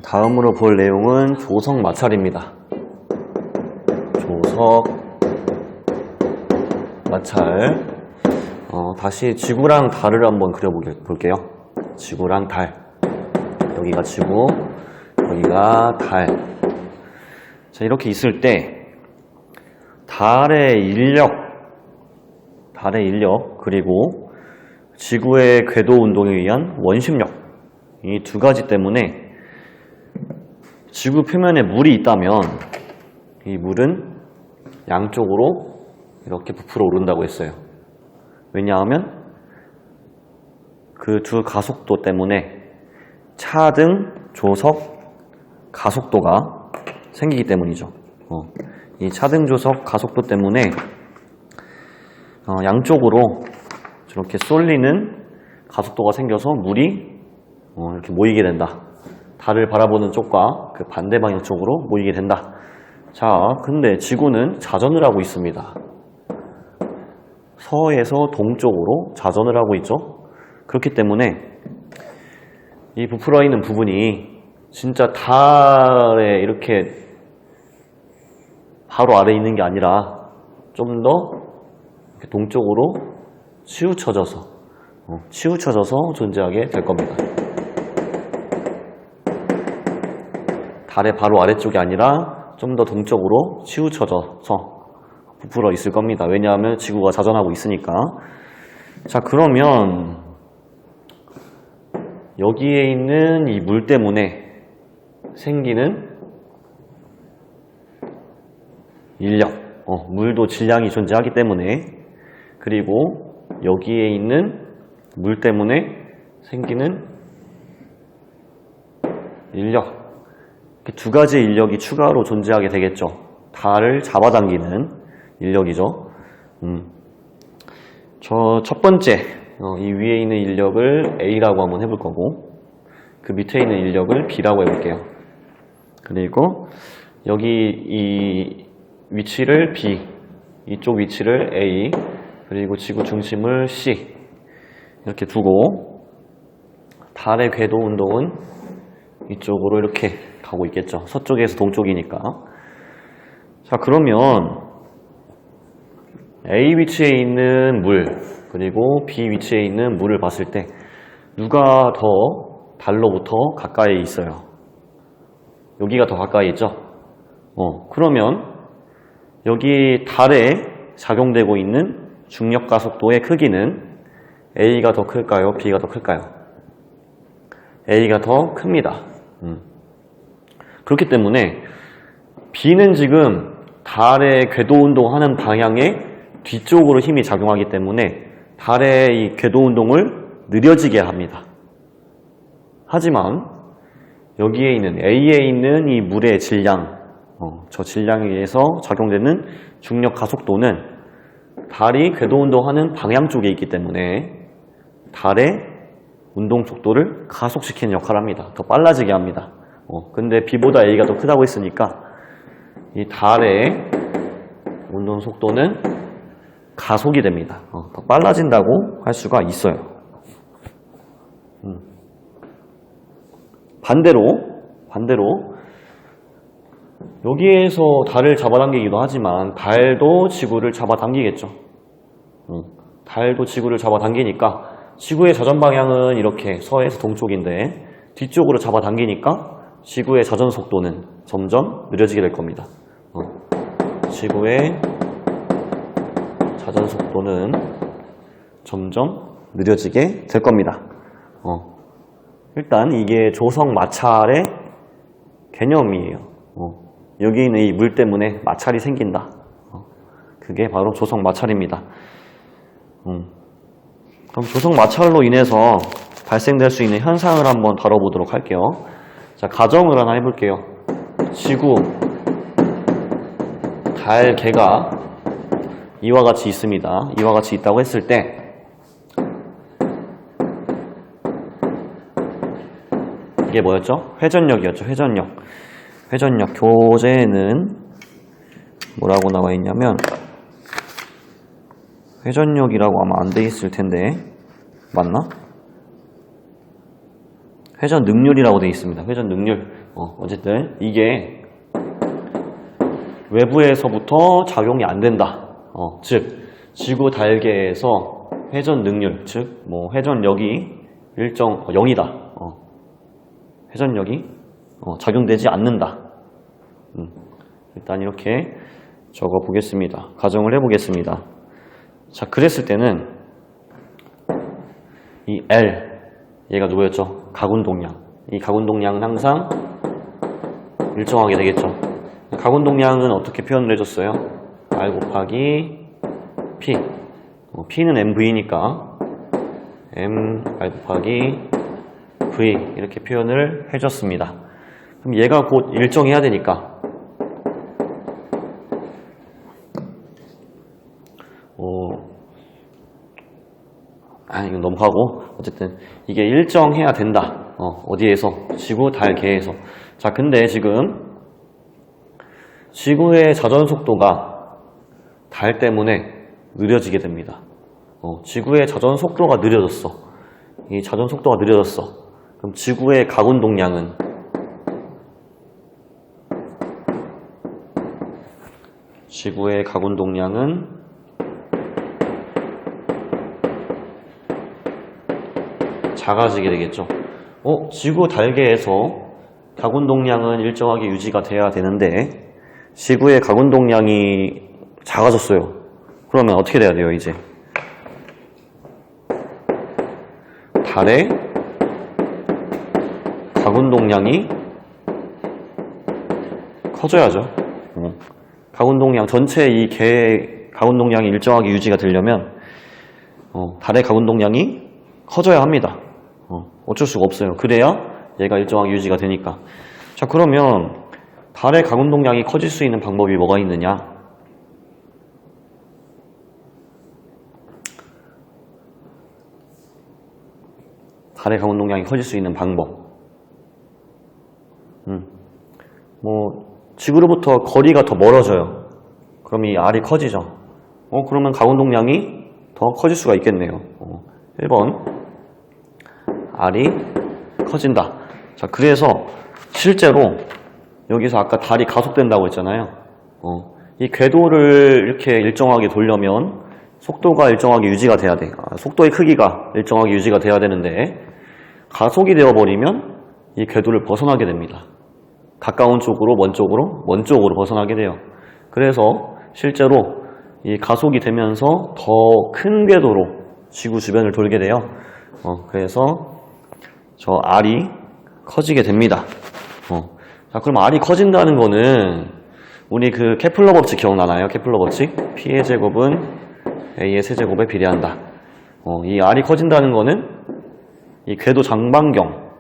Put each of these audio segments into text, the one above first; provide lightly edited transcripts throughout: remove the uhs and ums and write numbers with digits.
다음으로 볼 내용은 조석 마찰입니다. 조석 마찰. 다시 지구랑 달을 한번 그려볼게요. 지구랑 달. 여기가 지구, 여기가 달. 자, 이렇게 있을 때 달의 인력 그리고 지구의 궤도 운동에 의한 원심력, 이 두 가지 때문에 지구 표면에 물이 있다면 이 물은 양쪽으로 이렇게 부풀어 오른다고 했어요. 왜냐하면 그 두 가속도 때문에 차등, 조석, 가속도가 생기기 때문이죠. 이 차등, 조석, 가속도 때문에 양쪽으로 저렇게 쏠리는 가속도가 생겨서 물이 이렇게 모이게 된다. 달을 바라보는 쪽과 그 반대 방향 쪽으로 모이게 된다. 자, 근데 지구는 자전을 하고 있습니다. 서에서 동쪽으로 자전을 하고 있죠. 그렇기 때문에 이 부풀어 있는 부분이 진짜 달에 이렇게 바로 아래에 있는 게 아니라 좀 더 동쪽으로 치우쳐져서 존재하게 될 겁니다. 달의 바로 아래쪽이 아니라 좀 더 동쪽으로 치우쳐져서 부풀어 있을 겁니다. 왜냐하면 지구가 자전하고 있으니까. 자, 그러면 여기에 있는 이 물 때문에 생기는 인력, 물도 질량이 존재하기 때문에, 그리고 여기에 있는 물 때문에 생기는 인력, 두 가지의 인력이 추가로 존재하게 되겠죠. 달을 잡아당기는 인력이죠. 저 첫 번째, 이 위에 있는 인력을 A라고 한번 해볼 거고, 그 밑에 있는 인력을 B라고 해볼게요. 그리고 여기 이 위치를 B, 이쪽 위치를 A, 그리고 지구 중심을 C 이렇게 두고 달의 궤도 운동은 이쪽으로 이렇게 가고 있겠죠. 서쪽에서 동쪽이니까. 자, 그러면 A 위치에 있는 물 그리고 B 위치에 있는 물을 봤을 때 누가 더 달로부터 가까이 있어요? 여기가 더 가까이 있죠? 그러면 여기 달에 작용되고 있는 중력 가속도의 크기는 A가 더 클까요? B가 더 클까요? A가 더 큽니다. 그렇기 때문에 B는 지금 달의 궤도 운동하는 방향의 뒤쪽으로 힘이 작용하기 때문에 달의 이 궤도 운동을 느려지게 합니다. 하지만 여기에 있는 A에 있는 이 물의 질량, 저 질량에 의해서 작용되는 중력 가속도는 달이 궤도 운동하는 방향 쪽에 있기 때문에 달의 운동 속도를 가속시키는 역할을 합니다. 더 빨라지게 합니다. 근데 B보다 A가 더 크다고 했으니까 이 달의 운동 속도는 가속이 됩니다. 더 빨라진다고 할 수가 있어요. 반대로 여기에서 달을 잡아당기기도 하지만 달도 지구를 잡아당기겠죠. 달도 지구를 잡아당기니까 지구의 자전 방향은 이렇게 서에서 동쪽인데 뒤쪽으로 잡아당기니까 지구의 자전 속도는 점점 느려지게 될 겁니다. 지구의 자전 속도는 점점 느려지게 될 겁니다. 일단 이게 조석 마찰의 개념이에요. 여기 있는 이 물 때문에 마찰이 생긴다. 그게 바로 조석 마찰입니다. 그럼 조석 마찰로 인해서 발생될 수 있는 현상을 한번 다뤄보도록 할게요. 자, 가정을 하나 해볼게요. 지구, 달, 개가 이와 같이 있습니다. 이와 같이 있다고 했을 때 이게 뭐였죠? 회전력이었죠. 회전력 교재에는 뭐라고 나와 있냐면 회전력이라고 아마 안 돼 있을 텐데 맞나? 회전 능률이라고 되어 있습니다. 회전 능률. 어쨌든 이게 외부에서부터 작용이 안 된다. 즉 지구 달계에서 회전 능률, 즉 뭐 회전력이 일정 0이다. 회전력이 작용되지 않는다. 일단 이렇게 적어 보겠습니다. 가정을 해 보겠습니다. 자, 그랬을 때는 이 L, 얘가 누구였죠? 가군동량. 이 가군동량은 항상 일정하게 되겠죠. 가군동량은 어떻게 표현을 해줬어요? R 곱하기 P. P는 MV니까 M R 곱하기 V 이렇게 표현을 해줬습니다. 그럼 얘가 곧 일정해야 되니까 이건 넘어가고 어쨌든 이게 일정해야 된다. 어디에서? 지구 달계에서. 자, 근데 지금 지구의 자전 속도가 달 때문에 느려지게 됩니다. 지구의 자전 속도가 느려졌어. 이 자전 속도가 느려졌어. 그럼 지구의 가군동량은 작아지게 되겠죠. 지구 달계에서 가군동량은 일정하게 유지가 돼야 되는데 지구의 가군동량이 작아졌어요. 그러면 어떻게 돼야 돼요, 이제? 달의 가군동량이 커져야죠. 가군동량, 전체 이 개의 가군동량이 일정하게 유지가 되려면 달의 가군동량이 커져야 합니다. 어쩔 수가 없어요. 그래야 얘가 일정하게 유지가 되니까. 자, 그러면 달의 가군동량이 커질 수 있는 방법이 뭐가 있느냐? 달의 가군동량이 커질 수 있는 방법. 지구로부터 거리가 더 멀어져요. 그럼 이 R이 커지죠. 그러면 가군동량이 더 커질 수가 있겠네요. 1번. R이 커진다. 자, 그래서 실제로 여기서 아까 달이 가속된다고 했잖아요. 이 궤도를 이렇게 일정하게 돌려면 속도가 일정하게 유지가 돼야 돼. 속도의 크기가 일정하게 유지가 돼야 되는데 가속이 되어버리면 이 궤도를 벗어나게 됩니다. 가까운 쪽으로, 먼 쪽으로 벗어나게 돼요. 그래서 실제로 이 가속이 되면서 더 큰 궤도로 지구 주변을 돌게 돼요. 그래서 저 R이 커지게 됩니다. 자, 그럼 R이 커진다는 거는 우리 그 케플러 법칙 기억나나요? 케플러 법칙? P의 제곱은 A의 세제곱에 비례한다. 이 R이 커진다는 거는 이 궤도 장반경,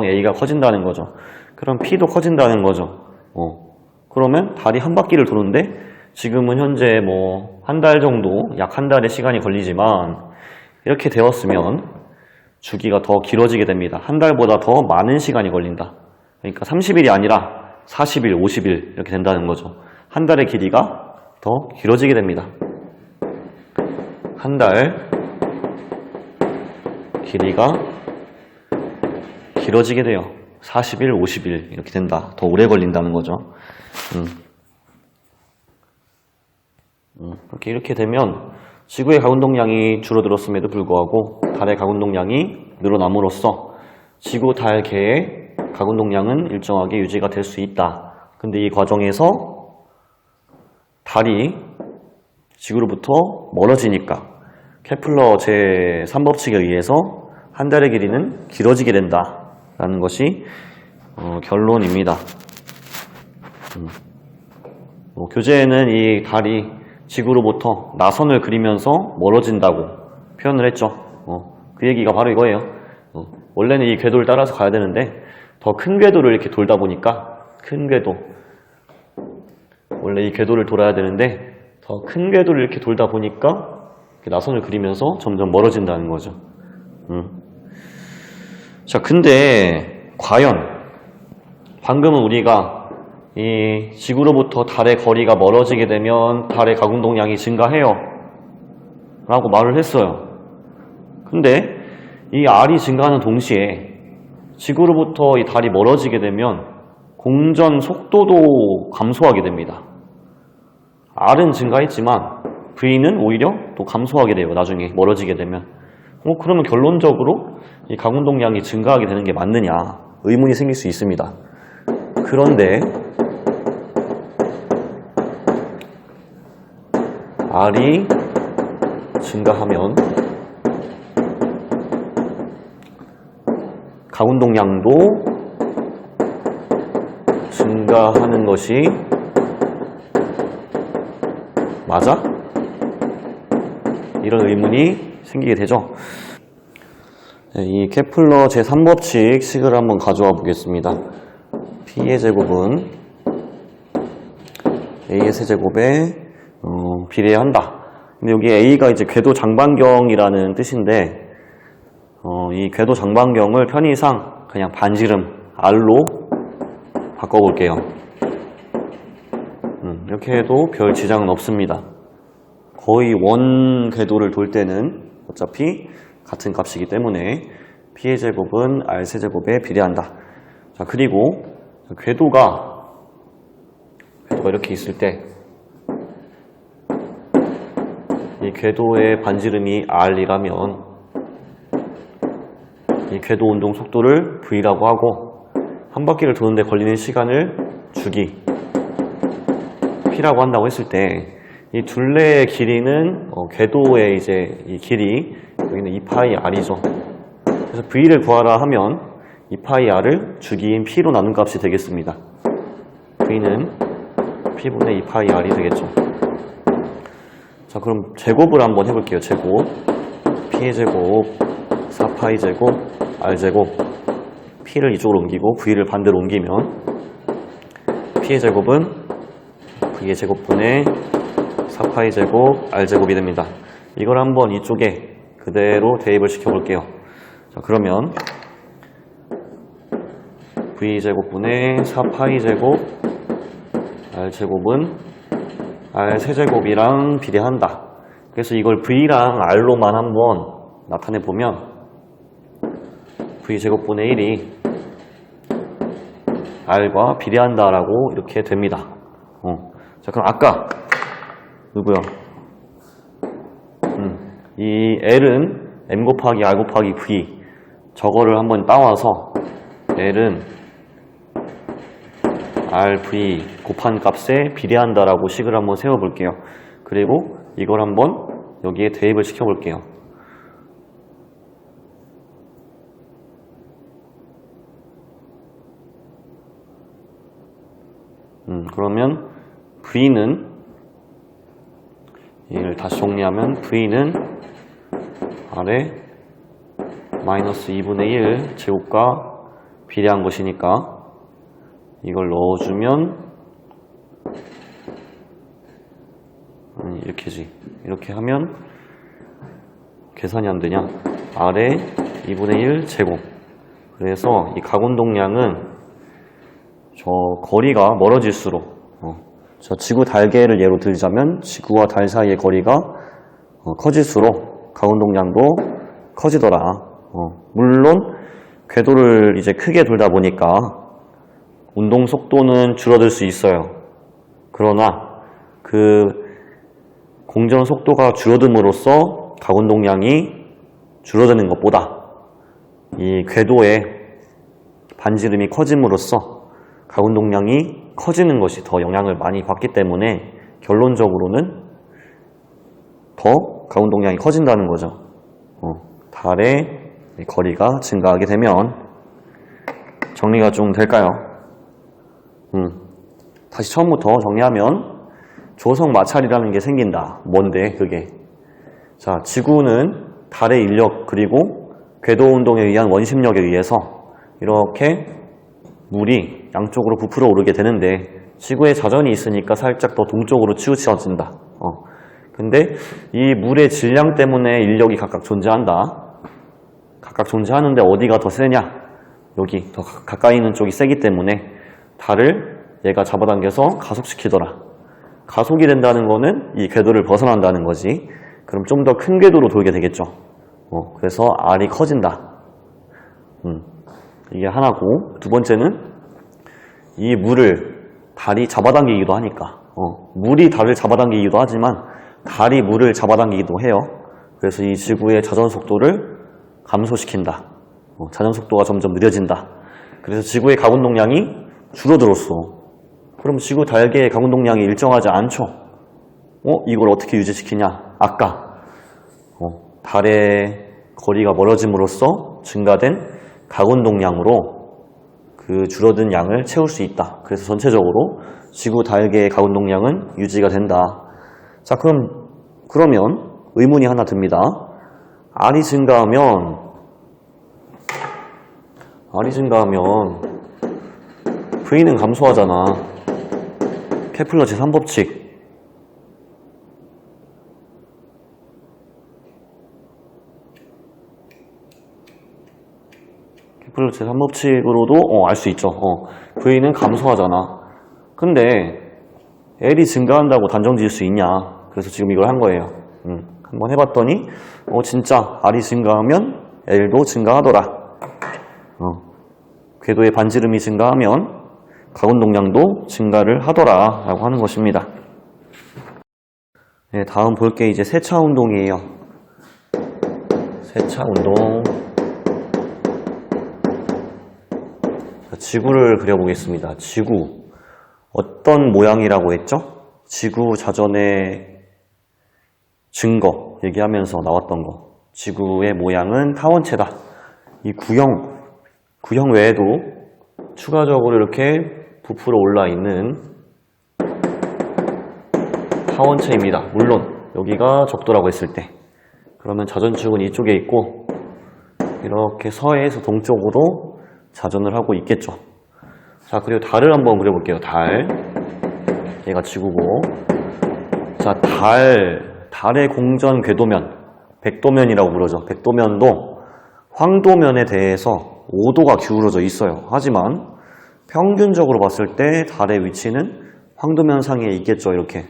A가 커진다는 거죠. 그럼 P도 커진다는 거죠. 그러면 달이 한 바퀴를 도는데 지금은 현재 뭐 한 달 정도, 약 한 달의 시간이 걸리지만 이렇게 되었으면 주기가 더 길어지게 됩니다. 한 달보다 더 많은 시간이 걸린다. 그러니까 30일이 아니라 40일, 50일 이렇게 된다는 거죠. 한 달의 길이가 더 길어지게 됩니다. 한 달 길이가 길어지게 돼요. 40일, 50일 이렇게 된다. 더 오래 걸린다는 거죠. 이렇게 되면 지구의 가군동량이 줄어들었음에도 불구하고 달의 가군동량이 늘어남으로써 지구 달계의 가군동량은 일정하게 유지가 될 수 있다. 근데 이 과정에서 달이 지구로부터 멀어지니까 케플러 제3법칙에 의해서 한 달의 길이는 길어지게 된다라는 것이 결론입니다. 교재에는 이 달이 지구로부터 나선을 그리면서 멀어진다고 표현을 했죠. 그 얘기가 바로 이거예요. 원래는 이 궤도를 따라서 가야 되는데 더 큰 궤도를 이렇게 돌다 보니까 큰 궤도, 원래 이 궤도를 돌아야 되는데 더 큰 궤도를 이렇게 돌다 보니까 나선을 그리면서 점점 멀어진다는 거죠. 자, 근데 과연 방금은 우리가 이 지구로부터 달의 거리가 멀어지게 되면 달의 가군동량이 증가해요 라고 말을 했어요. 근데 이 R이 증가하는 동시에 지구로부터 이 달이 멀어지게 되면 공전 속도도 감소하게 됩니다. R은 증가했지만 V는 오히려 또 감소하게 돼요. 나중에 멀어지게 되면. 그러면 결론적으로 이 가운동량이 증가하게 되는 게 맞느냐 의문이 생길 수 있습니다. 그런데 R이 증가하면 가운동량도 증가하는 것이 맞아? 이런 의문이 생기게 되죠. 이 케플러 제3법칙 식을 한번 가져와 보겠습니다. P의 제곱은 A의 세제곱에 비례한다. 근데 여기 A가 이제 궤도 장반경이라는 뜻인데, 이 궤도 장반경을 편의상 그냥 반지름 R로 바꿔볼게요. 이렇게 해도 별 지장은 없습니다. 거의 원 궤도를 돌 때는 어차피 같은 값이기 때문에 P의 제곱은 R 세제곱에 비례한다. 자, 그리고 궤도가 이렇게 있을 때 이 궤도의 반지름이 R이라면 이 궤도 운동 속도를 V라고 하고 한 바퀴를 도는데 걸리는 시간을 주기 P라고 한다고 했을 때 이 둘레의 길이는 궤도의 이제 이 길이 여기는 2파이 R이죠. 그래서 V를 구하라 하면 2파이 R을 주기인 P로 나눈 값이 되겠습니다. V는 P분의 2파이 R이 되겠죠. 자, 그럼 제곱을 한번 해볼게요. 제곱. P의 제곱, 4파이 제곱, R 제곱. P를 이쪽으로 옮기고 V를 반대로 옮기면 P의 제곱은 V의 제곱분의 4파이 제곱, R 제곱이 됩니다. 이걸 한번 이쪽에 그대로 대입을 시켜볼게요. 자, 그러면 V 제곱분의 4파이 제곱, R 제곱은 R 세제곱이랑 비례한다. 그래서 이걸 V랑 R로만 한번 나타내 보면 V 제곱분의 1이 R과 비례한다라고 이렇게 됩니다. 자, 그럼 아까 누구요? 이 L은 M 곱하기 R 곱하기 V 저거를 한번 따와서 L은 RV 곱한 값에 비례한다라고 식을 한번 세워볼게요. 그리고 이걸 한번 여기에 대입을 시켜볼게요. 그러면 V는 이를 다시 정리하면 V는 R의 마이너스 2분의 1 제곱과 비례한 것이니까 이걸 넣어주면 이렇게지. 이렇게 하면 계산이 안 되냐? R의 2분의 1 제곱. 그래서 이 가운동량은 저 거리가 멀어질수록 저 지구 달계를 예로 들자면 지구와 달 사이의 거리가 커질수록 가운동량도 커지더라. 물론 궤도를 이제 크게 돌다 보니까 운동 속도는 줄어들 수 있어요. 그러나 그 공전 속도가 줄어듦으로써 가운동량이 줄어드는 것보다 이 궤도의 반지름이 커짐으로써 가운동량이 커지는 것이 더 영향을 많이 받기 때문에 결론적으로는 더 가운동량이 커진다는 거죠. 달의 거리가 증가하게 되면 정리가 좀 될까요? 다시 처음부터 정리하면 조성 마찰이라는 게 생긴다. 뭔데 그게? 자, 지구는 달의 인력 그리고 궤도 운동에 의한 원심력에 의해서 이렇게 물이 양쪽으로 부풀어 오르게 되는데 지구에 자전이 있으니까 살짝 더 동쪽으로 치우쳐진다. 근데 이 물의 질량 때문에 인력이 각각 존재한다. 각각 존재하는데 어디가 더 세냐? 여기 더 가까이 있는 쪽이 세기 때문에 달을 얘가 잡아당겨서 가속시키더라. 가속이 된다는 거는 이 궤도를 벗어난다는 거지. 그럼 좀 더 큰 궤도로 돌게 되겠죠. 그래서 R이 커진다. 이게 하나고, 두 번째는 이 물을 달이 잡아당기기도 하니까, 물이 달을 잡아당기기도 하지만 달이 물을 잡아당기기도 해요. 그래서 이 지구의 자전 속도를 감소시킨다. 자전 속도가 점점 느려진다. 그래서 지구의 가운동량이 줄어들었어. 그럼 지구 달계의 가운동량이 일정하지 않죠. 이걸 어떻게 유지시키냐? 아까 달의 거리가 멀어짐으로써 증가된 가운동량으로 그 줄어든 양을 채울 수 있다. 그래서 전체적으로 지구 달계의 가운동량은 유지가 된다. 자, 그러면 의문이 하나 듭니다. R이 증가하면 V는 감소하잖아. 케플러 제3법칙. 케플러 제3법칙으로도 알 수 있죠. V는 감소하잖아. 근데 L이 증가한다고 단정 지을 수 있냐? 그래서 지금 이걸 한 거예요. 한번 해봤더니 진짜 R이 증가하면 L도 증가하더라. 궤도의 반지름이 증가하면 가운동량도 증가를 하더라 라고 하는 것입니다. 네, 다음 볼 게 이제 세차 운동이에요. 세차 운동. 지구를 그려보겠습니다. 지구. 어떤 모양이라고 했죠? 지구 자전의 증거 얘기하면서 나왔던 거. 지구의 모양은 타원체다. 이 구형 외에도 추가적으로 이렇게 부풀어 올라 있는 타원체입니다. 물론 여기가 적도라고 했을 때. 그러면 자전축은 이쪽에 있고 이렇게 서해에서 동쪽으로 자전을 하고 있겠죠. 자, 그리고 달을 한번 그려볼게요. 달. 얘가 지구고. 자, 달의 공전 궤도면, 백도면이라고 부르죠. 백도면도 황도면에 대해서 5도가 기울어져 있어요. 하지만 평균적으로 봤을 때 달의 위치는 황도면 상에 있겠죠. 이렇게.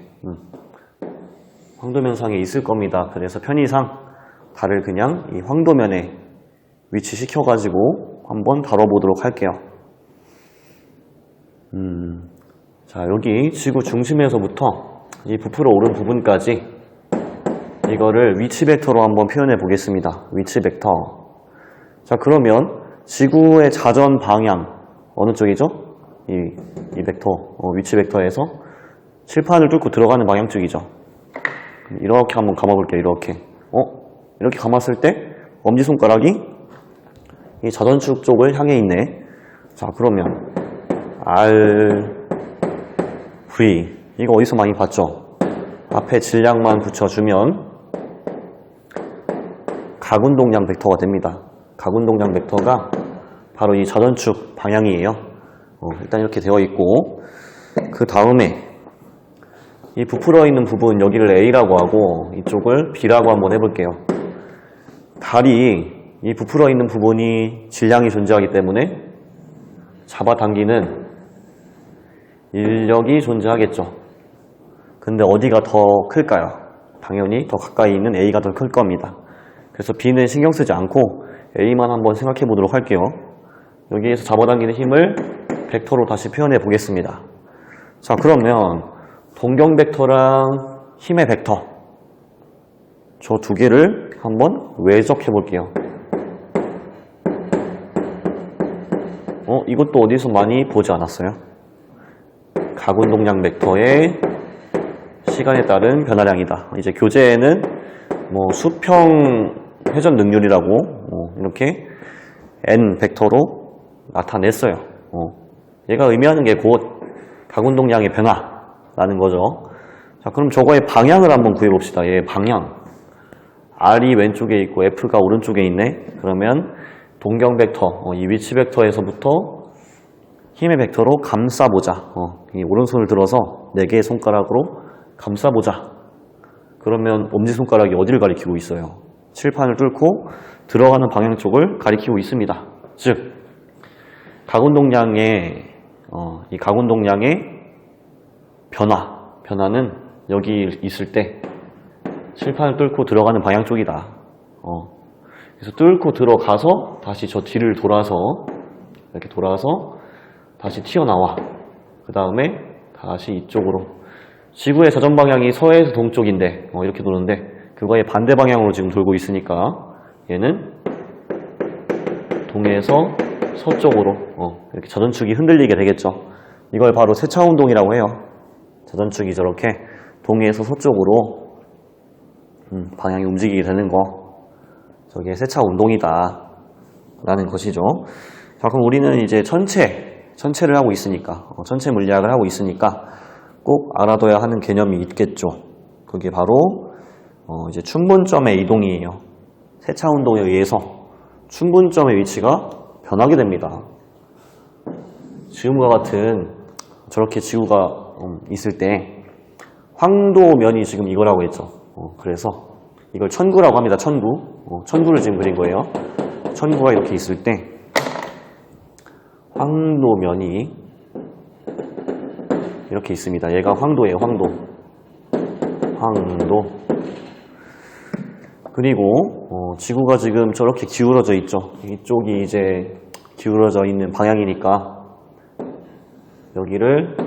황도면 상에 있을 겁니다. 그래서 편의상 달을 그냥 이 황도면에 위치시켜가지고 한번 다뤄보도록 할게요. 자, 여기 지구 중심에서부터 이 부풀어 오른 부분까지 이거를 위치 벡터로 한번 표현해 보겠습니다. 위치 벡터. 자, 그러면 지구의 자전 방향 어느 쪽이죠? 이 벡터, 위치 벡터에서 칠판을 뚫고 들어가는 방향 쪽이죠. 이렇게 한번 감아볼게요. 이렇게 감았을 때 엄지손가락이 이 자전축 쪽을 향해 있네. 자, 그러면 R, V 이거 어디서 많이 봤죠? 앞에 질량만 붙여주면 가운동량 벡터가 됩니다. 가운동량 벡터가 바로 이 자전축 방향이에요. 일단 이렇게 되어 있고, 그 다음에 이 부풀어 있는 부분 여기를 A라고 하고 이쪽을 B라고 한번 해볼게요. 달이 이 부풀어 있는 부분이 질량이 존재하기 때문에 잡아당기는 인력이 존재하겠죠. 근데 어디가 더 클까요? 당연히 더 가까이 있는 A가 더 클 겁니다. 그래서 B는 신경 쓰지 않고 A만 한번 생각해 보도록 할게요. 여기에서 잡아당기는 힘을 벡터로 다시 표현해 보겠습니다. 자, 그러면 동경 벡터랑 힘의 벡터 저 두 개를 한번 외적해 볼게요. 이것도 어디서 많이 보지 않았어요? 가운동량 벡터의 시간에 따른 변화량이다. 이제 교재에는 뭐 수평 회전 능률이라고 이렇게 n 벡터로 나타냈어요. 얘가 의미하는 게 곧 가운동량의 변화라는 거죠. 자, 그럼 저거의 방향을 한번 구해봅시다. 얘의 방향. R이 왼쪽에 있고 F가 오른쪽에 있네. 그러면 동경 벡터, 이 위치 벡터에서부터 힘의 벡터로 감싸보자. 이 오른손을 들어서 4개의 손가락으로 감싸보자. 그러면 엄지손가락이 어디를 가리키고 있어요? 칠판을 뚫고 들어가는 방향 쪽을 가리키고 있습니다. 즉, 이 가운동량의 변화는 여기 있을 때 칠판을 뚫고 들어가는 방향 쪽이다. 그래서 뚫고 들어가서 다시 저 뒤를 돌아서 이렇게 돌아서 다시 튀어나와. 그 다음에 다시 이쪽으로. 지구의 자전 방향이 서해에서 동쪽인데 이렇게 도는데 그거의 반대 방향으로 지금 돌고 있으니까 얘는 동에서 서쪽으로 이렇게 자전축이 흔들리게 되겠죠. 이걸 바로 세차 운동이라고 해요. 자전축이 저렇게 동에서 서쪽으로 방향이 움직이게 되는 거, 저게 세차 운동이다 라는 것이죠. 자, 그럼 우리는 이제 천체를 하고 있으니까, 천체 물리학을 하고 있으니까 꼭 알아둬야 하는 개념이 있겠죠. 그게 바로 이제 춘분점의 이동이에요. 세차 운동에 의해서 춘분점의 위치가 변하게 됩니다. 지금과 같은 저렇게 지구가 있을 때 황도면이 지금 이거라고 했죠. 그래서 이걸 천구라고 합니다. 천구를 지금 그린 거예요. 천구가 이렇게 있을 때 황도면이 이렇게 있습니다. 얘가 황도예요. 황도. 그리고 지구가 지금 저렇게 기울어져 있죠. 이쪽이 이제 기울어져 있는 방향이니까 여기를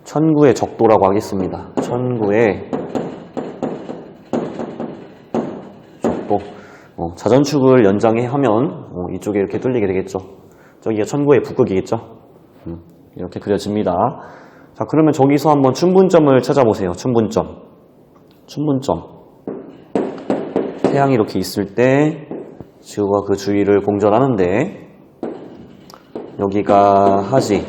천구의 적도라고 하겠습니다. 천구의 적도. 자전축을 연장하면 이쪽에 이렇게 뚫리게 되겠죠. 저기가 천구의 북극이겠죠. 이렇게 그려집니다. 자, 그러면 저기서 한번 춘분점을 찾아보세요. 춘분점. 태양이 이렇게 있을 때 지구가 그 주위를 공전하는데 여기가 하지,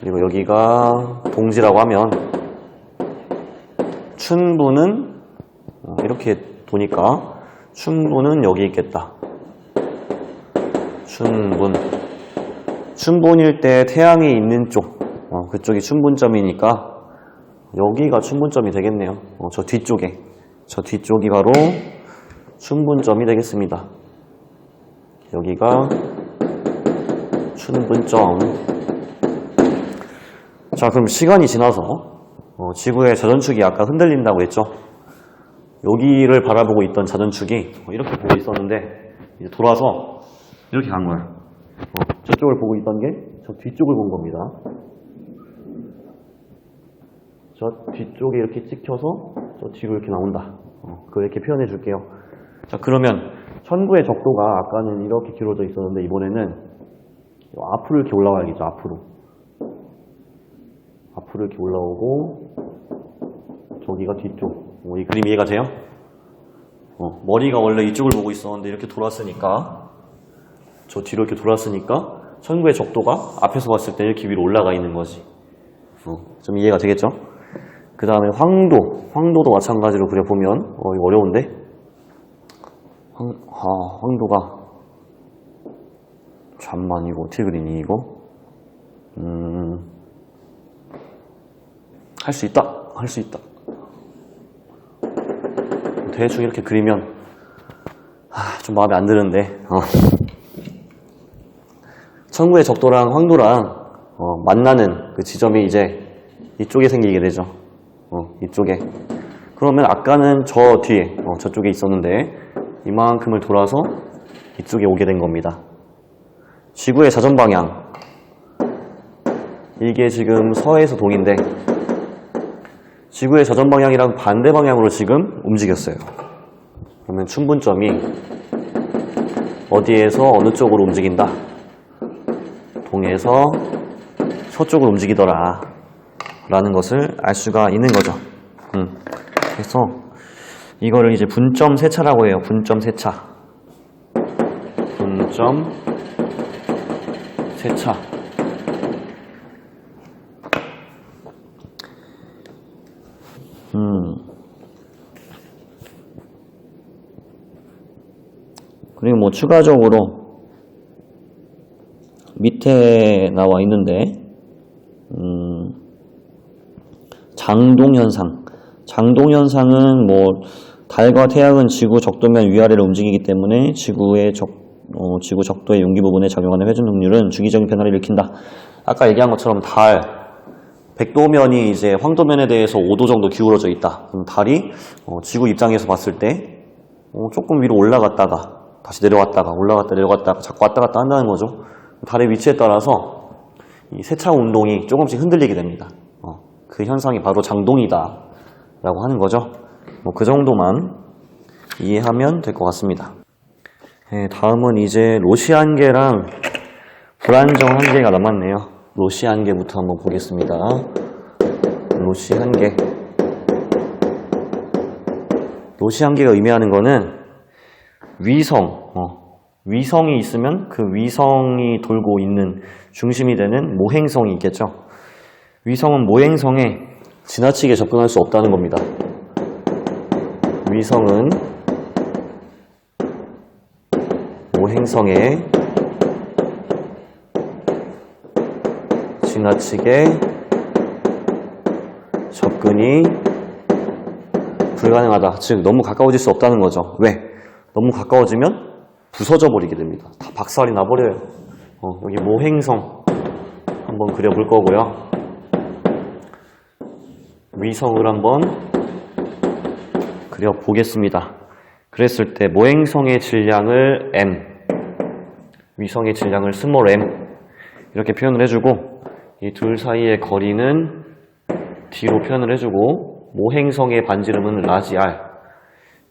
그리고 여기가 동지라고 하면 춘분은 이렇게 도니까 춘분은 여기 있겠다. 춘분일 때 태양이 있는 쪽, 그쪽이 춘분점이니까 여기가 춘분점이 되겠네요. 저 뒤쪽이 바로 춘분점이 되겠습니다. 여기가 춘분점. 자, 그럼 시간이 지나서 지구의 자전축이 아까 흔들린다고 했죠. 여기를 바라보고 있던 자전축이 이렇게 보고 있었는데 이제 돌아서 이렇게 간 거예요. 저쪽을 보고 있던 게 저 뒤쪽을 본 겁니다. 저 뒤쪽에 이렇게 찍혀서 저 뒤로 이렇게 나온다. 그렇게 표현해 줄게요. 자, 그러면 천구의 적도가 아까는 이렇게 길어져 있었는데 이번에는 앞으로 이렇게 올라가야겠죠. 앞으로 이렇게 올라오고 저기가 뒤쪽. 이 그림 이해가 돼요? 머리가 원래 이쪽을 보고 있었는데 이렇게 돌았으니까, 저 뒤로 이렇게 돌았으니까 천구의 적도가 앞에서 봤을 때 이렇게 위로 올라가 있는 거지. 좀 이해가 되겠죠? 그 다음에 황도도 마찬가지로 그려보면 이거 어려운데? 황도가 잠만이고 어떻게 그리니 이거? 할 수 있다. 대충 이렇게 그리면 좀 마음에 안 드는데 천구의 적도랑 황도랑 만나는 그 지점이 이제 이쪽에 생기게 되죠. 이쪽에. 그러면 아까는 저 뒤에 저쪽에 있었는데 이만큼을 돌아서 이쪽에 오게 된 겁니다. 지구의 자전 방향, 이게 지금 서에서 동인데 지구의 자전 방향이랑 반대 방향으로 지금 움직였어요. 그러면 춘분점이 어디에서 어느 쪽으로 움직인다? 동에서 서쪽으로 움직이더라 라는 것을 알 수가 있는 거죠. 그래서 이거를 이제 분점 세차라고 해요. 분점 세차. 그리고 뭐 추가적으로 밑에 나와 있는데 장동현상은 뭐 달과 태양은 지구 적도면 위아래로 움직이기 때문에 지구 적도의 용기 부분에 작용하는 회전 확률은 주기적인 변화를 일으킨다. 아까 얘기한 것처럼 달, 백도면이 이제 황도면에 대해서 5도 정도 기울어져 있다. 그럼 달이 지구 입장에서 봤을 때 조금 위로 올라갔다가 다시 내려왔다가 올라갔다 내려갔다가 자꾸 왔다 갔다 한다는 거죠. 달의 위치에 따라서 이 세차 운동이 조금씩 흔들리게 됩니다. 그 현상이 바로 장동이다 라고 하는 거죠. 그 정도만 이해하면 될 것 같습니다. 네, 다음은 이제 로시 한계랑 불안정 한계가 남았네요. 로시 한계부터 한번 보겠습니다. 로시 한계. 로시 한계가 의미하는 거는 위성이 있으면 그 위성이 돌고 있는 중심이 되는 모행성이 있겠죠. 위성은 모행성에 지나치게 접근할 수 없다는 겁니다. 위성은 모행성에 지나치게 접근이 불가능하다. 즉 너무 가까워질 수 없다는 거죠. 왜? 너무 가까워지면 부서져 버리게 됩니다. 다 박살이 나버려요. 여기 모행성 한번 그려볼 거고요. 위성을 한번 그려보겠습니다. 그랬을 때 모행성의 질량을 m, 위성의 질량을 스몰 m 이렇게 표현을 해주고 이 둘 사이의 거리는 d로 표현을 해주고 모행성의 반지름은 라지 r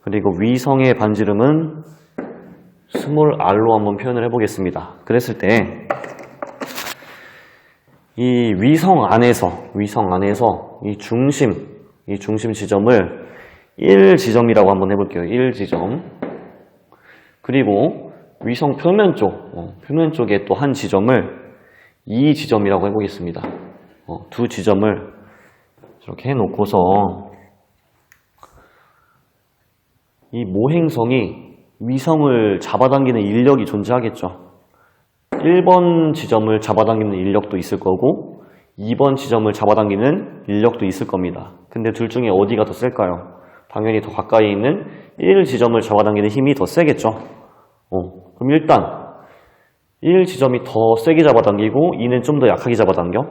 그리고 위성의 반지름은 스몰 r로 한번 표현을 해보겠습니다. 그랬을 때 이 위성 안에서 이 중심 지점을 1지점이라고 한번 해볼게요. 1지점. 그리고 위성 표면 쪽에 또 한 지점을 2지점이라고 해보겠습니다. 두 지점을 이렇게 해놓고서 이 모행성이 위성을 잡아당기는 인력이 존재하겠죠. 1번 지점을 잡아당기는 인력도 있을 거고 2번 지점을 잡아당기는 인력도 있을 겁니다. 근데 둘 중에 어디가 더 셀까요? 당연히 더 가까이 있는 1지점을 잡아당기는 힘이 더 세겠죠. 그럼 일단 1지점이 더 세게 잡아당기고 2는 좀 더 약하게 잡아당겨.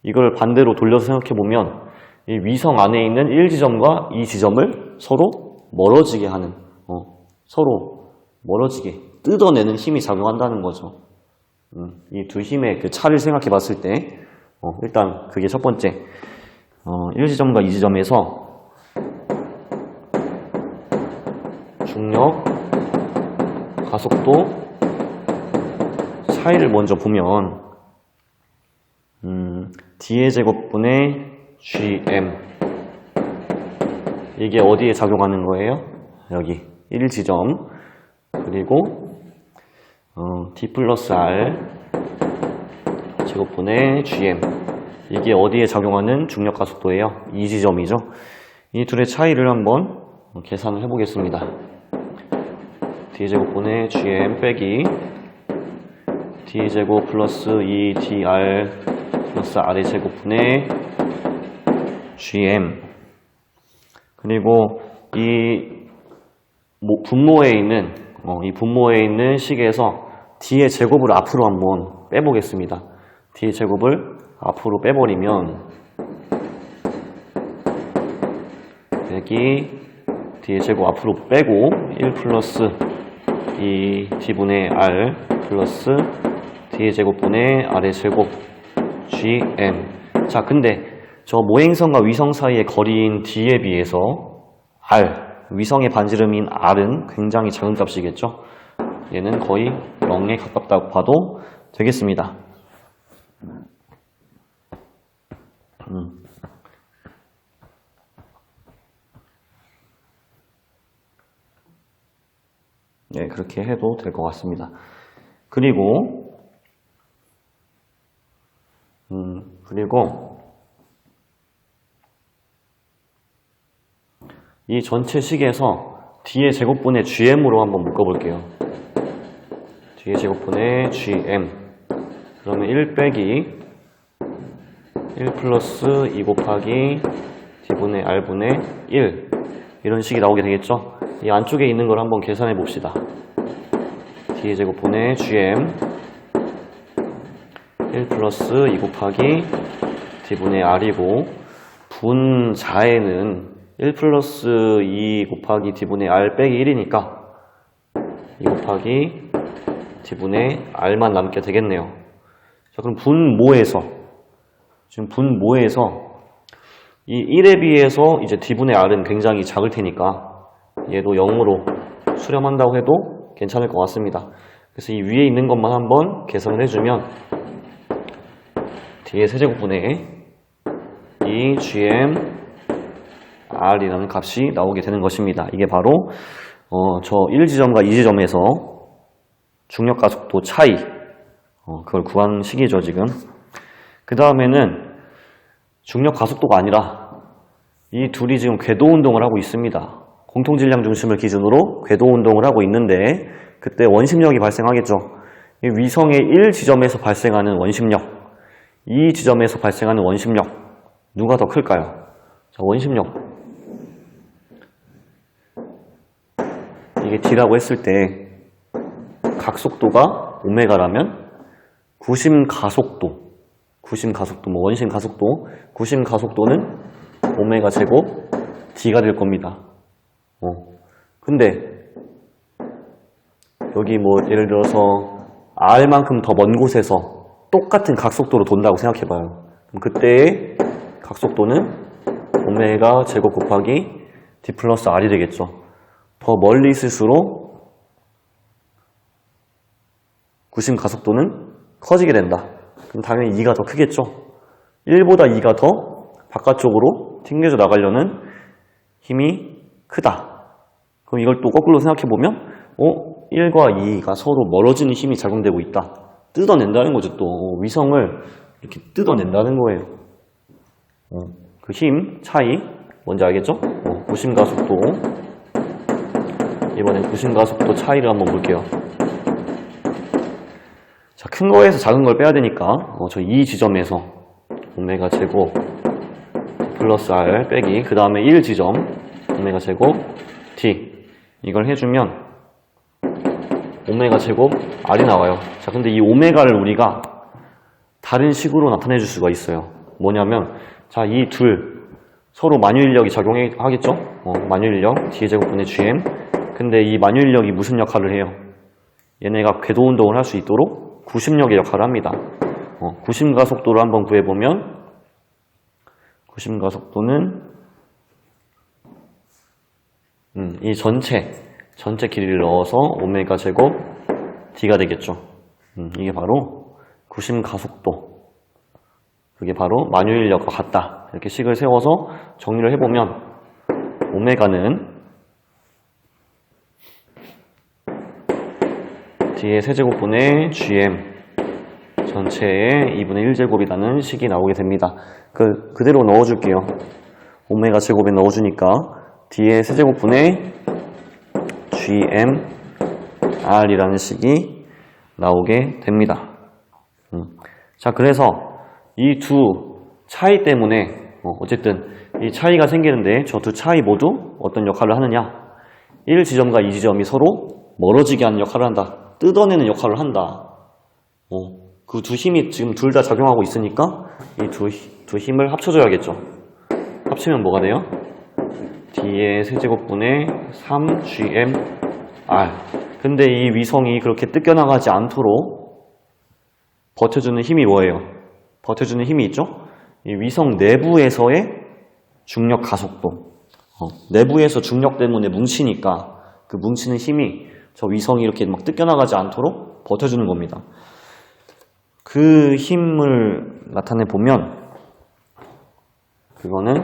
이걸 반대로 돌려서 생각해보면 이 위성 안에 있는 1지점과 2지점을 서로 멀어지게 하는 서로 멀어지게 뜯어내는 힘이 작용한다는 거죠. 이 두 힘의 그 차를 생각해 봤을 때 일단 그게 첫 번째 1지점과 2지점에서 중력, 가속도 차이를 먼저 보면 D의 제곱분의 GM 이게 어디에 작용하는 거예요? 여기 1지점 그리고 D 플러스 R 제곱분의 GM 이게 어디에 작용하는 중력 가속도예요? 2지점이죠. 이 둘의 차이를 한번 계산을 해보겠습니다. D제곱분의 GM 빼기 D제곱 플러스 2DR 플러스 R의 제곱분의 GM 그리고 이 분모에 있는 식에서 D의 제곱을 앞으로 한번 빼보겠습니다. D의 제곱을 앞으로 빼버리면 여기 D의 제곱 앞으로 빼고 1 플러스 2 D분의 R 플러스 D의 제곱분의 R의 제곱 GM 자 근데 저 모행성과 위성 사이의 거리인 D에 비해서 위성의 반지름인 R은 굉장히 작은 값이겠죠. 얘는 거의 0에 가깝다고 봐도 되겠습니다. 네, 그렇게 해도 될 것 같습니다. 그리고 이 전체 식에서 D의 제곱분의 GM으로 한번 묶어볼게요. D의 제곱분의 GM 그러면 1 빼기 1 플러스 2 곱하기 D분의 R분의 1 이런 식이 나오게 되겠죠. 이 안쪽에 있는 걸 한번 계산해 봅시다. D의 제곱분의 GM 1 플러스 2 곱하기 D분의 R이고 분자에는 1 플러스 2 곱하기 D분의 R 빼기 1이니까 2 곱하기 D분의 R만 남게 되겠네요. 자, 그럼 분모에서, 지금 분모에서 이 1에 비해서 이제 D분의 R은 굉장히 작을 테니까 얘도 0으로 수렴한다고 해도 괜찮을 것 같습니다. 그래서 이 위에 있는 것만 한번 계산을 해주면 D의 세제곱분의 이 GM R이라는 값이 나오게 되는 것입니다. 이게 바로 저 1지점과 2지점에서 중력가속도 차이, 그걸 구한 식이죠, 지금. 그 다음에는 중력가속도가 아니라 이 둘이 지금 궤도운동을 하고 있습니다. 공통질량 중심을 기준으로 궤도운동을 하고 있는데 그때 원심력이 발생하겠죠. 이 위성의 1지점에서 발생하는 원심력, 2지점에서 발생하는 원심력, 누가 더 클까요? 자, 원심력. 이게 D라고 했을 때 각속도가 오메가라면 구심가속도, 뭐 원심가속도, 구심가속도는 오메가 제곱 D가 될 겁니다. 근데 여기 뭐 예를 들어서 R만큼 더 먼 곳에서 똑같은 각속도로 돈다고 생각해봐요. 그럼 그때의 각속도는 오메가 제곱 곱하기 D 플러스 R이 되겠죠. 더 멀리 있을수록 구심 가속도는 커지게 된다. 그럼 당연히 2가 더 크겠죠. 1보다 2가 더 바깥쪽으로 튕겨져 나가려는 힘이 크다. 그럼 이걸 또 거꾸로 생각해보면 1과 2가 서로 멀어지는 힘이 작용되고 있다. 뜯어낸다는 거죠. 또 위성을 이렇게 뜯어낸다는 거예요. 그 힘 차이 뭔지 알겠죠? 구심가속도, 이번엔 구심가속도 차이를 한번 볼게요. 자, 큰 거에서 작은 걸 빼야 되니까 저 이 지점에서 오메가 제곱 플러스 R 빼기 그 다음에 1지점 오메가 제곱 D 이걸 해주면 오메가 제곱 R이 나와요. 자, 근데 이 오메가를 우리가 다른 식으로 나타내 줄 수가 있어요. 뭐냐면 자, 이 둘 서로 만유인력이 작용하겠죠? 만유인력 D의 제곱분의 GM. 근데 이 만유인력이 무슨 역할을 해요? 얘네가 궤도 운동을 할 수 있도록 구심력의 역할을 합니다. 구심가속도를 한번 구해보면 구심가속도는 이 전체 길이를 넣어서 오메가 제곱 D가 되겠죠. 이게 바로 구심가속도. 그게 바로 만유인력과 같다. 이렇게 식을 세워서 정리를 해보면 오메가는 D의 세제곱분의 GM 전체의 2분의 1제곱이라는 식이 나오게 됩니다. 그대로 넣어줄게요. 오메가 제곱에 넣어주니까 D의 세제곱분의 GM R이라는 식이 나오게 됩니다. 자, 그래서 이 두 차이 때문에 어쨌든 이 차이가 생기는데 저 두 차이 모두 어떤 역할을 하느냐? 1지점과 2지점이 서로 멀어지게 하는 역할을 한다. 뜯어내는 역할을 한다. 그 두 힘이 지금 둘 다 작용하고 있으니까 이 두 힘을 합쳐줘야겠죠. 합치면 뭐가 돼요? D의 세제곱분의 3GMR. 근데 이 위성이 그렇게 뜯겨나가지 않도록 버텨주는 힘이 뭐예요? 버텨주는 힘이 있죠? 이 위성 내부에서의 중력 가속도. 내부에서 중력 때문에 뭉치니까 그 뭉치는 힘이 저 위성이 이렇게 막 뜯겨나가지 않도록 버텨주는 겁니다. 그 힘을 나타내 보면 그거는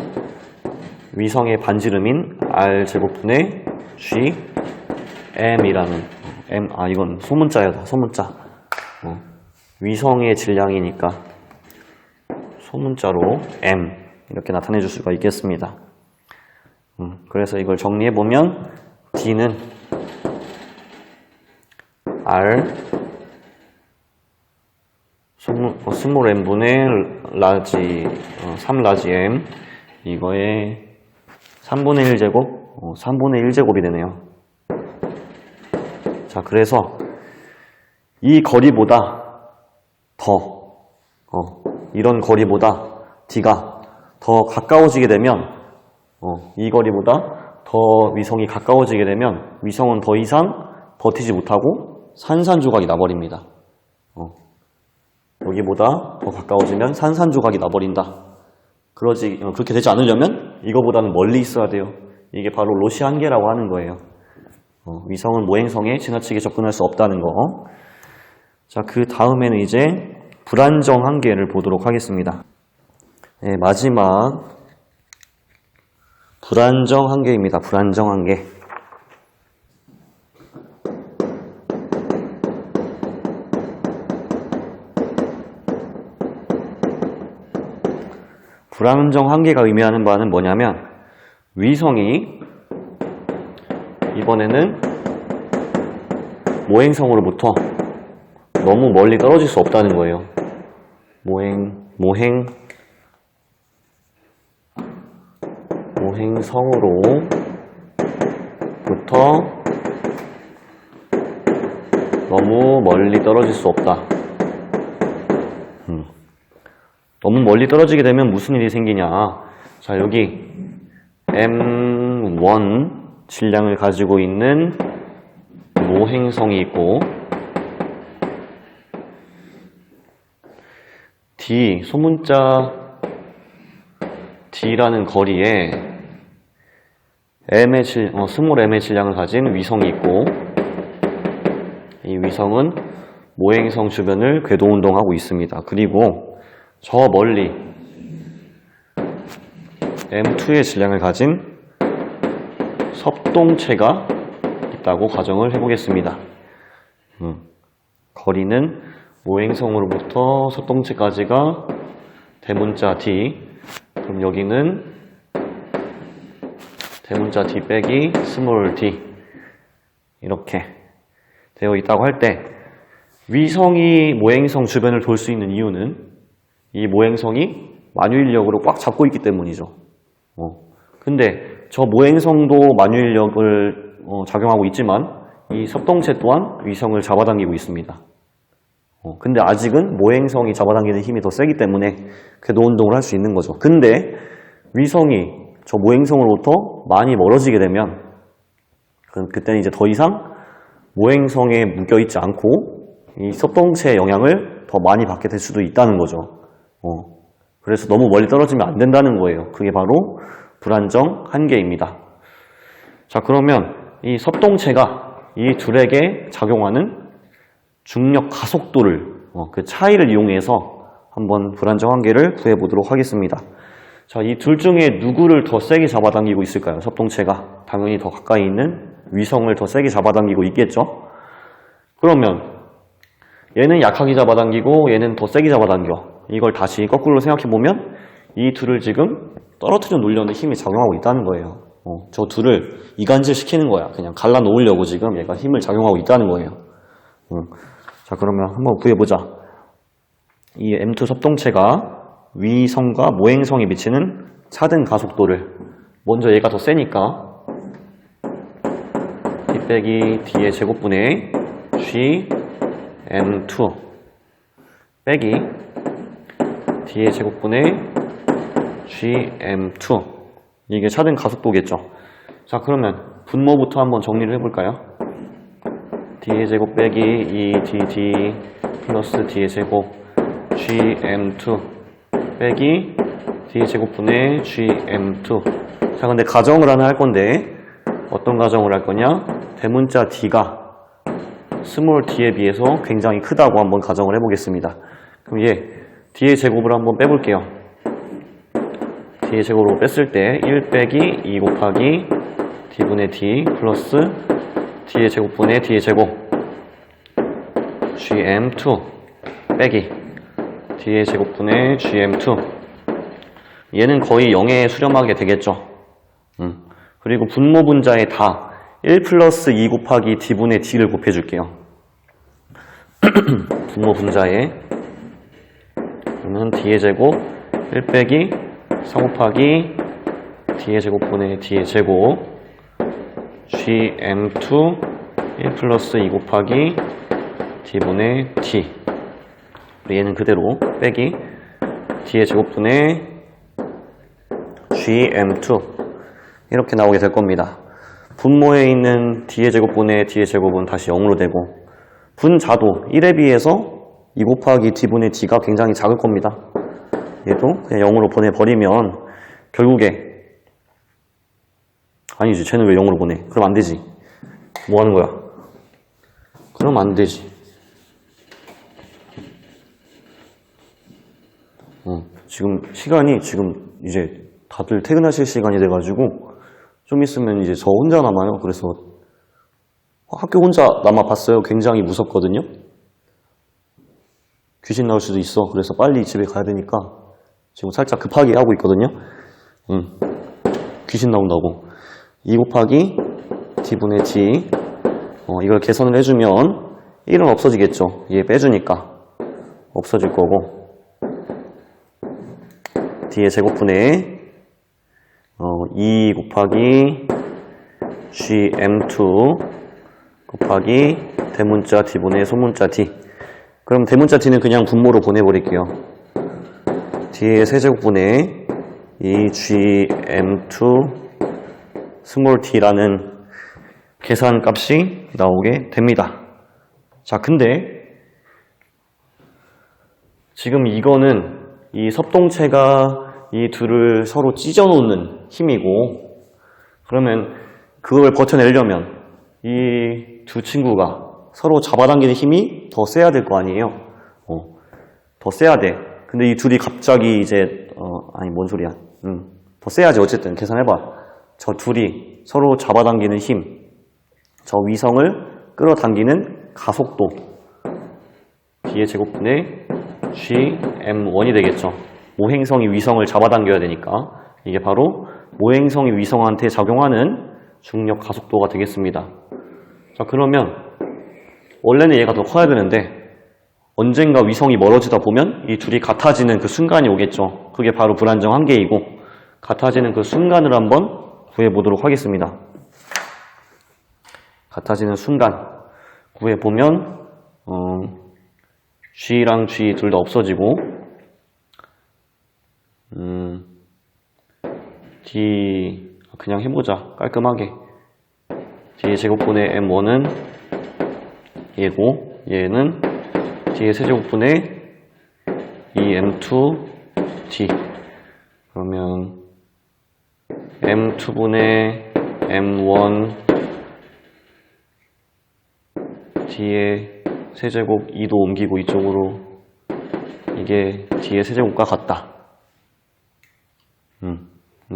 위성의 반지름인 R 제곱분의 GM이라는 이건 소문자야, 소문자. 위성의 질량이니까 소문자로 M 이렇게 나타내 줄 수가 있겠습니다. 그래서 이걸 정리해 보면 D는 R 스몰 m분의 라지 3라지 m 이거에 3분의 1제곱 3분의 1제곱이 되네요. 자, 그래서 이 거리보다 더 이런 거리보다 D가 더 가까워지게 되면 이 거리보다 더 위성이 가까워지게 되면 위성은 더 이상 버티지 못하고 산산조각이 나버립니다. 여기보다 더 가까워지면 산산조각이 나버린다. 그렇게 되지 않으려면 이거보다는 멀리 있어야 돼요. 이게 바로 로시 한계라고 하는 거예요. 위성은 모행성에 지나치게 접근할 수 없다는 거. 자, 그 다음에는 이제 불안정 한계를 보도록 하겠습니다. 네, 마지막 불안정 한계입니다. 불안정 한계. 불안정 한계가 의미하는 바는 뭐냐면 위성이 이번에는 모행성으로부터 너무 멀리 떨어질 수 없다는 거예요. 모행성으로부터 너무 멀리 떨어질 수 없다. 너무 멀리 떨어지게 되면 무슨 일이 생기냐. 자, 여기 M1 질량을 가지고 있는 모행성이 있고 D, 소문자 D라는 거리에 스몰 m의 질량을 가진 위성이 있고 이 위성은 모행성 주변을 궤도운동하고 있습니다. 그리고 저 멀리 M2의 질량을 가진 섭동체가 있다고 가정을 해보겠습니다. 거리는 모행성으로부터 섭동체까지가 대문자 D, 그럼 여기는 대문자 D 빼기 스몰 d 이렇게 되어 있다고 할 때 위성이 모행성 주변을 돌 수 있는 이유는 이 모행성이 만유인력으로 꽉 잡고 있기 때문이죠. 근데 저 모행성도 만유인력을 작용하고 있지만 이 섭동체 또한 위성을 잡아당기고 있습니다. 근데 아직은 모행성이 잡아당기는 힘이 더 세기 때문에 궤도운동을 할 수 있는 거죠. 근데 위성이 저 모행성으로부터 많이 멀어지게 되면 그때는 이제 더 이상 모행성에 묶여있지 않고 이 섭동체의 영향을 더 많이 받게 될 수도 있다는 거죠. 그래서 너무 멀리 떨어지면 안 된다는 거예요. 그게 바로 불안정 한계입니다. 자, 그러면 이 섭동체가 이 둘에게 작용하는 중력 가속도를 그 차이를 이용해서 한번 불안정 한계를 구해보도록 하겠습니다. 자, 이 둘 중에 누구를 더 세게 잡아당기고 있을까요? 섭동체가 당연히 더 가까이 있는 위성을 더 세게 잡아당기고 있겠죠? 그러면 얘는 약하게 잡아당기고 얘는 더 세게 잡아당겨. 이걸 다시 거꾸로 생각해보면 이 둘을 지금 떨어뜨려 놓으려는 힘이 작용하고 있다는 거예요. 저 둘을 이간질 시키는 거야. 그냥 갈라 놓으려고 지금 얘가 힘을 작용하고 있다는 거예요. 자, 그러면 한번 구해보자. 이 M2 섭동체가 위성과 모행성에 미치는 차등 가속도를 먼저 얘가 더 세니까 D 빼기 D의 제곱분의 G M2 빼기 D의 제곱분의 GM2 이게 차등 가속도겠죠. 자, 그러면 분모부터 한번 정리를 해볼까요? D의 제곱 빼기 2DD 플러스 D의 제곱 GM2 빼기 D의 제곱분의 GM2. 자, 근데 가정을 하나 할 건데 어떤 가정을 할 거냐? 대문자 D가 스몰 d에 비해서 굉장히 크다고 한번 가정을 해보겠습니다. 그럼 얘 d의 제곱을 한번 빼볼게요. d의 제곱으로 뺐을 때 1 빼기 2 곱하기 d분의 d 플러스 d의 제곱분의 d의 제곱 gm2 빼기 d의 제곱분의 gm2. 얘는 거의 0에 수렴하게 되겠죠. 그리고 분모 분자에 다 1 플러스 2 곱하기 d분의 d를 곱해줄게요. 분모 분자에 그러면 d의 제곱 1 빼기 4 곱하기 d의 제곱분의 d의 제곱 gm2 1 플러스 2 곱하기 d분의 d. 얘는 그대로 빼기 d의 제곱분의 gm2 이렇게 나오게 될 겁니다. 분모에 있는 D의 제곱분의 D의 제곱은 다시 0으로 되고 분자도 1에 비해서 2 곱하기 D분의 D가 굉장히 작을 겁니다. 얘도 그냥 0으로 보내버리면 결국에 아니지, 쟤는 왜 0으로 보내? 그럼 안 되지. 뭐 하는 거야? 그럼 안 되지. 지금 시간이 지금 이제 다들 퇴근하실 시간이 돼가지고 좀 있으면 이제 저 혼자 남아요. 그래서 학교 혼자 남아봤어요. 굉장히 무섭거든요. 귀신 나올 수도 있어. 그래서 빨리 집에 가야 되니까 지금 살짝 급하게 하고 있거든요. 귀신 나온다고. 2 곱하기 D분의 D 이걸 계산을 해주면 1은 없어지겠죠. 얘 빼주니까 없어질 거고 D의 제곱분의 2 곱하기 GM2 곱하기 대문자 D분의 소문자 D. 그럼 대문자 D는 그냥 분모로 보내버릴게요. D의 세제곱분의 이 GM2 스몰 d라는 계산값이 나오게 됩니다. 자, 근데 지금 이거는 이 섭동체가 이 둘을 서로 찢어 놓는 힘이고, 그러면 그걸 버텨내려면 이 두 친구가 서로 잡아당기는 힘이 더 세야 될 거 아니에요? 더 세야 돼. 근데 이 둘이 갑자기 이제 아니 뭔 소리야? 더 세야지. 어쨌든 계산해봐. 저 둘이 서로 잡아당기는 힘, 저 위성을 끌어당기는 가속도 D의 제곱분의 GM1이 되겠죠. 모행성이 위성을 잡아당겨야 되니까 이게 바로 모행성이 위성한테 작용하는 중력 가속도가 되겠습니다. 자, 그러면 원래는 얘가 더 커야 되는데 언젠가 위성이 멀어지다 보면 이 둘이 같아지는 그 순간이 오겠죠. 그게 바로 불안정 한계이고, 같아지는 그 순간을 한번 구해보도록 하겠습니다. 같아지는 순간 구해보면 G랑 G 둘 다 없어지고 D 그냥 해보자. 깔끔하게. D의 제곱분의 M1은 얘고, 얘는 D의 세제곱분의 2M2D. 그러면 M2분의 M1 D의 세제곱 2도 옮기고 이쪽으로, 이게 D의 세제곱과 같다.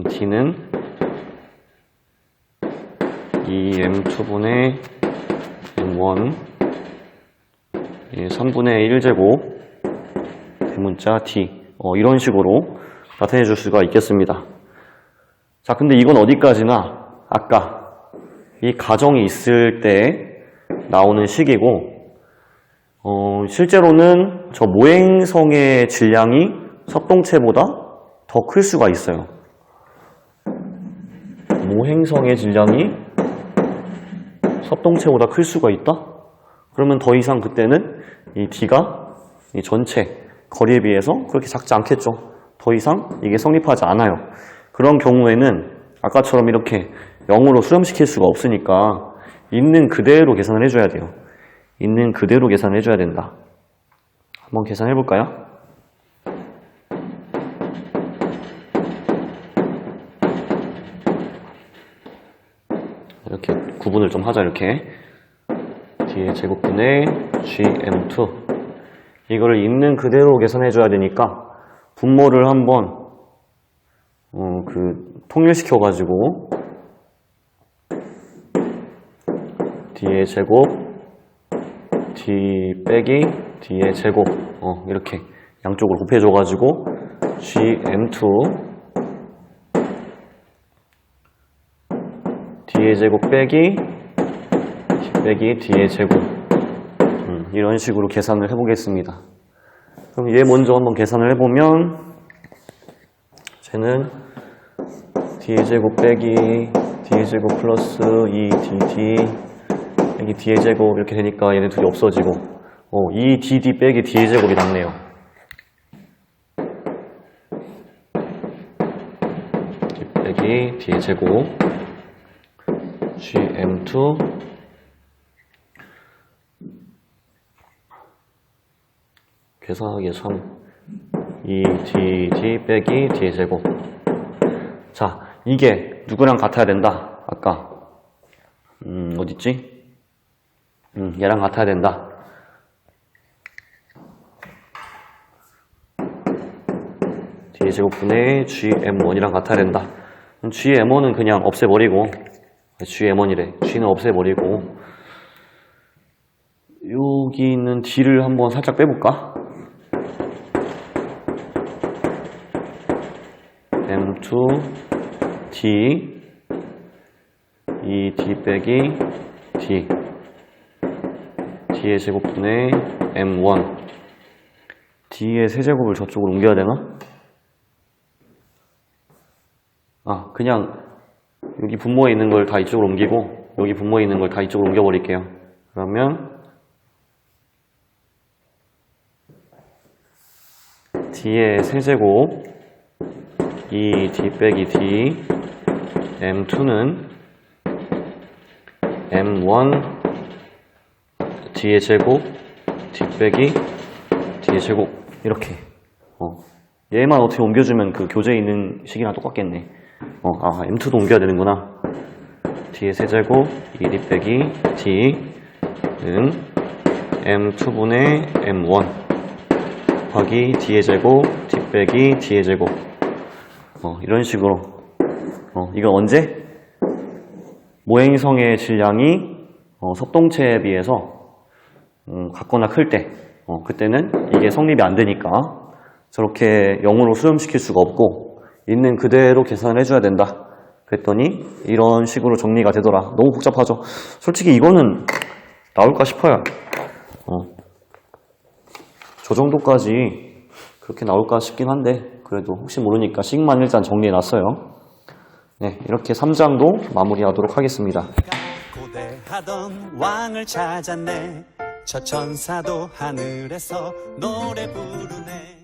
D는 2M2분의 M1 3분의 1제곱 대문자 D 이런 식으로 나타내 줄 수가 있겠습니다. 자, 근데 이건 어디까지나 아까 이 가정이 있을 때 나오는 식이고, 실제로는 저 모행성의 질량이 섭동체보다 더 클 수가 있어요. 모행성의 질량이 섭동체보다 클 수가 있다? 그러면 더 이상 그때는 이 D가 이 전체 거리에 비해서 그렇게 작지 않겠죠. 더 이상 이게 성립하지 않아요. 그런 경우에는 아까처럼 이렇게 0으로 수렴시킬 수가 없으니까 있는 그대로 계산을 해줘야 돼요. 있는 그대로 계산을 해줘야 된다. 한번 계산해 볼까요? 이렇게 구분을 좀 하자. 이렇게 D의 제곱분의 GM2 이거를 있는 그대로 계산해 줘야 되니까 분모를 한번 통일시켜 가지고 D의 제곱 D 빼기 D의 제곱 이렇게 양쪽으로 곱해줘 가지고 GM2 D의 제곱 빼기 D의 제곱 이런 식으로 계산을 해보겠습니다. 그럼 얘 먼저 한번 계산을 해보면 쟤는 D의 제곱 빼기 D의 제곱 플러스 2DD 빼기 D의 제곱 이렇게 되니까 얘네 둘이 없어지고 2DD 빼기 D의 제곱이 남네요. D 빼기 D의 제곱 gm2 계산하기에 참 2dd 빼기 d의 제곱. 자, 이게 누구랑 같아야 된다? 아까 어딨지? 얘랑 같아야 된다. d의 제곱분의 gm1이랑 같아야 된다. gm1은 그냥 없애버리고, gm1이래. g는 없애버리고, 여기 있는 d를 한번 살짝 빼볼까? m2 d 2d 빼기 d d의 제곱분의 m1 d의 세제곱을 저쪽으로 옮겨야 되나? 아, 그냥 여기 분모에 있는 걸 다 이쪽으로 옮기고 여기 분모에 있는 걸 다 이쪽으로 옮겨버릴게요. 그러면 d의 세제곱 2d 빼기 d m2는 m1 d의 제곱 d 빼기 d의 제곱 이렇게 얘만 어떻게 옮겨주면 그 교재에 있는 식이랑 똑같겠네. m2도 옮겨야 되는구나. d의 세제곱 2d 빼기 d는 m2분의 m1 곱하기 d의 제곱 d 빼기 d의 제곱 이런 식으로 이건 언제? 모행성의 질량이 섭동체에 비해서 같거나 클 때 그때는 이게 성립이 안 되니까 저렇게 0으로 수렴시킬 수가 없고 있는 그대로 계산을 해줘야 된다. 그랬더니 이런 식으로 정리가 되더라. 너무 복잡하죠? 솔직히 이거는 나올까 싶어요. 저 정도까지 그렇게 나올까 싶긴 한데 그래도 혹시 모르니까 식만 일단 정리해놨어요. 네, 이렇게 3장도 마무리하도록 하겠습니다. 고대하던 왕을 찾았네. 저 천사도 하늘에서 노래 부르네.